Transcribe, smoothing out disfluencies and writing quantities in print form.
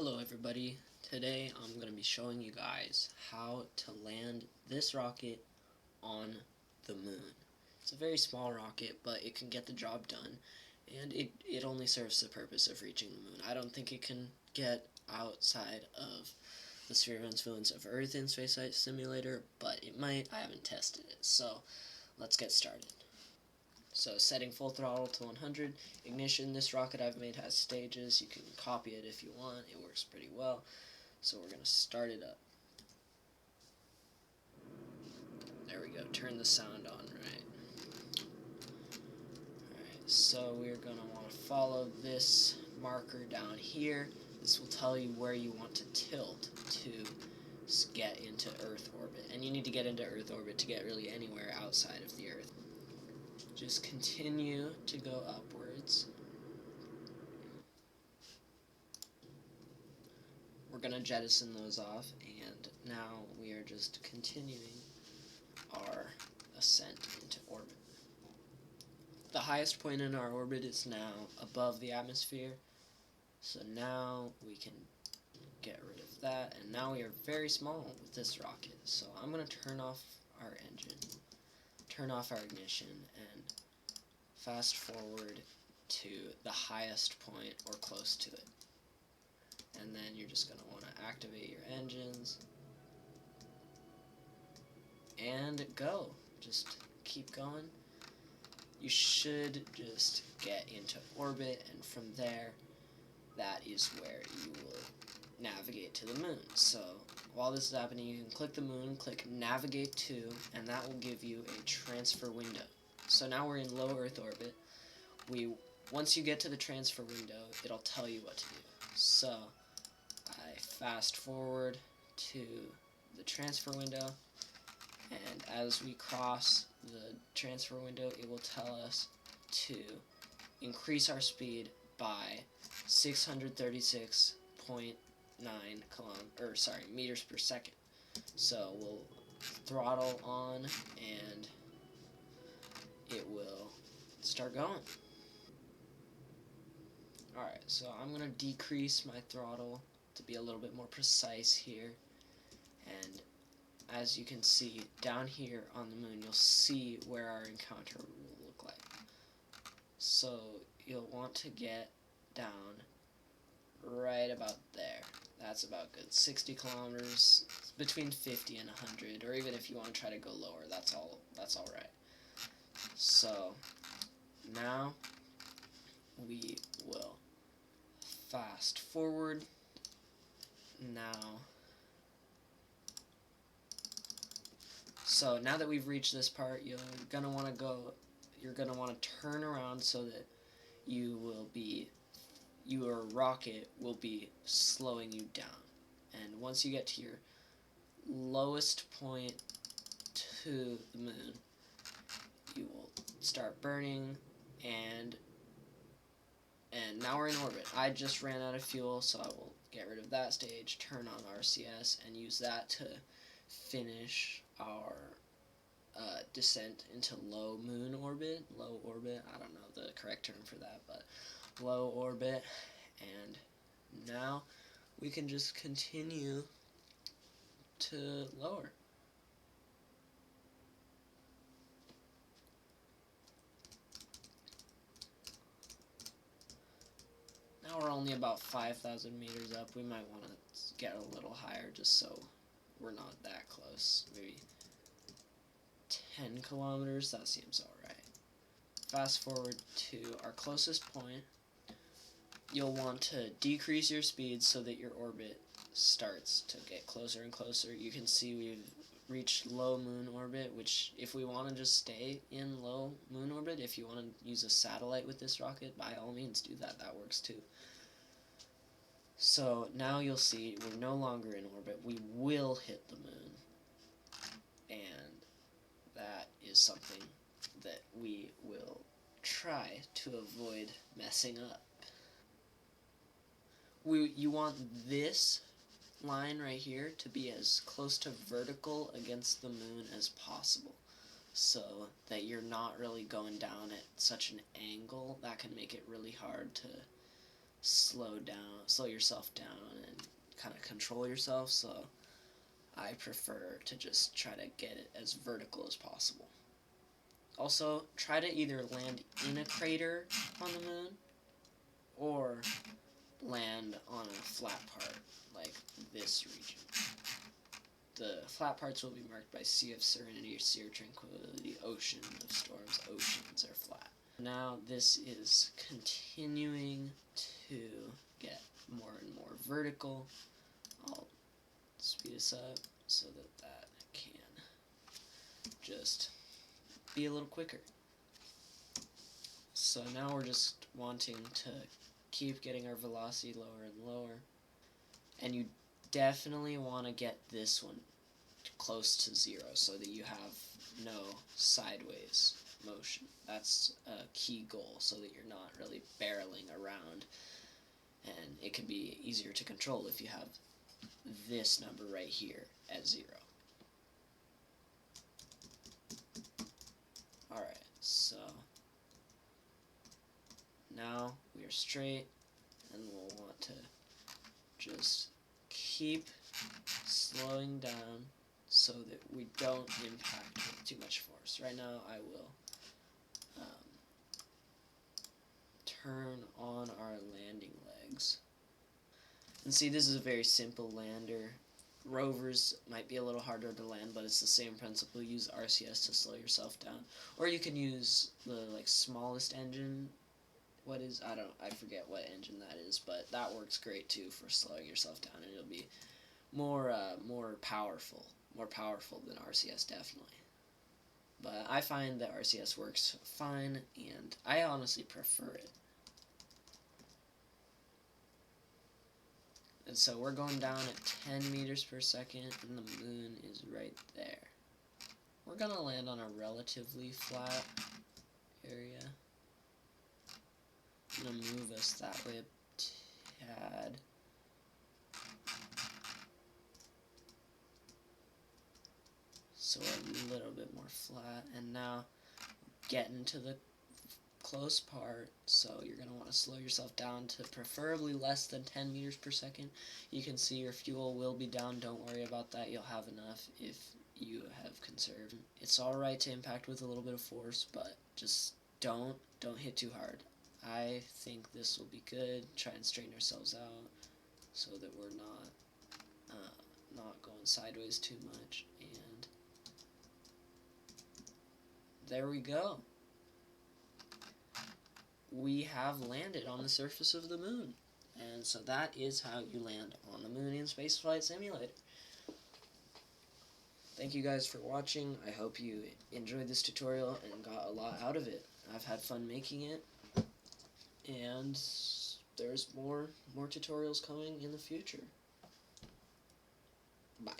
Hello everybody, today I'm going to be showing you guys how to land this rocket on the moon. It's a very small rocket, but it can get the job done, and it only serves the purpose of reaching the moon. I don't think it can get outside of the sphere of influence of Earth in Spaceflight Simulator, but it might. I haven't tested it, so let's get started. So setting full throttle to 100. Ignition, this rocket I've made has stages. You can copy it if you want. It works pretty well. So we're going to start it up. There we go. Turn the sound on, right? Alright, so we're going to want to follow this marker down here. This will tell you where you want to tilt to get into Earth orbit. And you need to get into Earth orbit to get really anywhere outside of the Earth. Just continue to go upwards. We're going to jettison those off, and now we are just continuing our ascent into orbit. The highest point in our orbit is now above the atmosphere, so now we can get rid of that, and now we are very small with this rocket. So I'm going to turn off our engine, turn off our ignition, and fast forward to the highest point or close to it. And then you're just going to want to activate your engines and go. Just keep going. You should just get into orbit, and from there, that is where you will navigate to the moon. So while this is happening, you can click the moon, click navigate to, and that will give you a transfer window. So now we're in low Earth orbit. Once you get to the transfer window, it'll tell you what to do. So I fast forward to the transfer window, and as we cross the transfer window, it will tell us to increase our speed by 636.9 meters per second. So we'll throttle on, and it will start going. Alright, so I'm going to decrease my throttle to be a little bit more precise here, and as you can see down here on the moon, you'll see where our encounter will look like. So you'll want to get down right about there. That's about good. 60 kilometers, between 50 and 100, or even if you want to try to go lower, that's all right. So now we will fast forward. So now that we've reached this part, you're gonna want to turn around so that your rocket will be slowing you down. And once you get to your lowest point to the moon, you will start burning, and now we're in orbit. I just ran out of fuel, so I will get rid of that stage, turn on RCS, and use that to finish our descent into low orbit, I don't know the correct term for that, but low orbit. And now we can just continue to lower. Now we're only about 5,000 meters up. We might want to get a little higher just so we're not that close. Maybe 10 kilometers, that seems alright. Fast forward to our closest point. You'll want to decrease your speed so that your orbit starts to get closer and closer. You can see we've reached low moon orbit, which if we want to just stay in low moon orbit, if you want to use a satellite with this rocket, by all means do that. That works too. So now you'll see we're no longer in orbit. We will hit the moon, and that is something that we will try to avoid messing up. You want this line right here to be as close to vertical against the moon as possible, so that you're not really going down at such an angle that can make it really hard to slow yourself down and kind of control yourself, so I prefer to just try to get it as vertical as possible. Also, try to either land in a crater on the moon or land on a flat part, like this region. The flat parts will be marked by Sea of Serenity, Sea of Tranquility, Ocean of Storms. Oceans are flat. Now this is continuing to get more and more vertical. I'll speed this up so that can just be a little quicker. So now we're just wanting to keep getting our velocity lower and lower. And you definitely want to get this one close to 0 so that you have no sideways motion. That's a key goal, so that you're not really barreling around, and it can be easier to control if you have this number right here at 0. Alright, so now we are straight, and we'll want to just keep slowing down so that we don't impact with too much force. Right now I will turn on our landing legs. And see, this is a very simple lander. Rovers might be a little harder to land, but it's the same principle. Use RCS to slow yourself down. Or you can use the smallest engine. I forget what engine that is, but that works great too for slowing yourself down, and it'll be more powerful than RCS, definitely. But I find that RCS works fine, and I honestly prefer it. And so we're going down at 10 meters per second, and the moon is right there. We're going to land on a relatively flat area. I'm going to move us that way a tad. So we're a little bit more flat, and now getting to the close part, so you're going to want to slow yourself down to preferably less than 10 meters per second. You can see your fuel will be down. Don't worry about that. You'll have enough if you have conserved. It's alright to impact with a little bit of force, but just don't hit too hard. I think this will be good. Try and straighten ourselves out so that we're not going sideways too much. And there we go. We have landed on the surface of the moon. And so that is how you land on the moon in Spaceflight Simulator. Thank you guys for watching. I hope you enjoyed this tutorial and got a lot out of it. I've had fun making it. And there's more tutorials coming in the future. Bye.